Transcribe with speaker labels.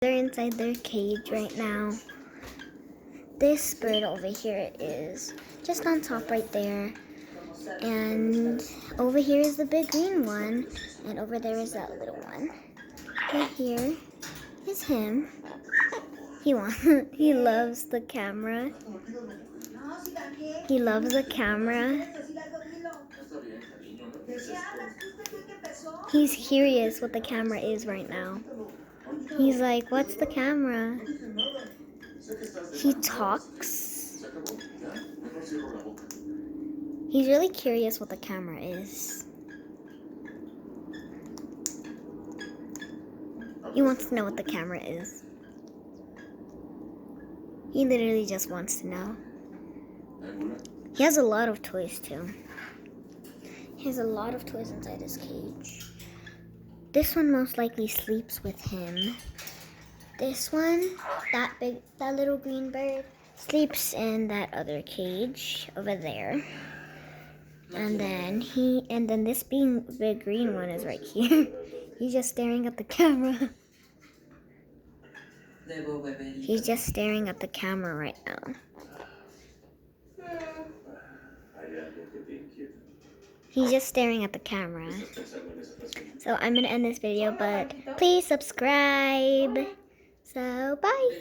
Speaker 1: They're inside their cage right now. This bird over here is just on top right there. And over here is the big green one. And over there is that little one. Right here is him. He loves the camera. He loves the camera. He's curious what the camera is right now. He's like, what's the camera? He talks. He's really curious what the camera is. He wants to know what the camera is. He literally just wants to know. He has a lot of toys too. He has a lot of toys inside his cage. This one most likely sleeps with him. This one, that little green bird, sleeps in that other cage over there. And then this big green one is right here. He's just staring at the camera. He's just staring at the camera right now. He's just staring at the camera. So I'm gonna end this video, but please subscribe. So bye.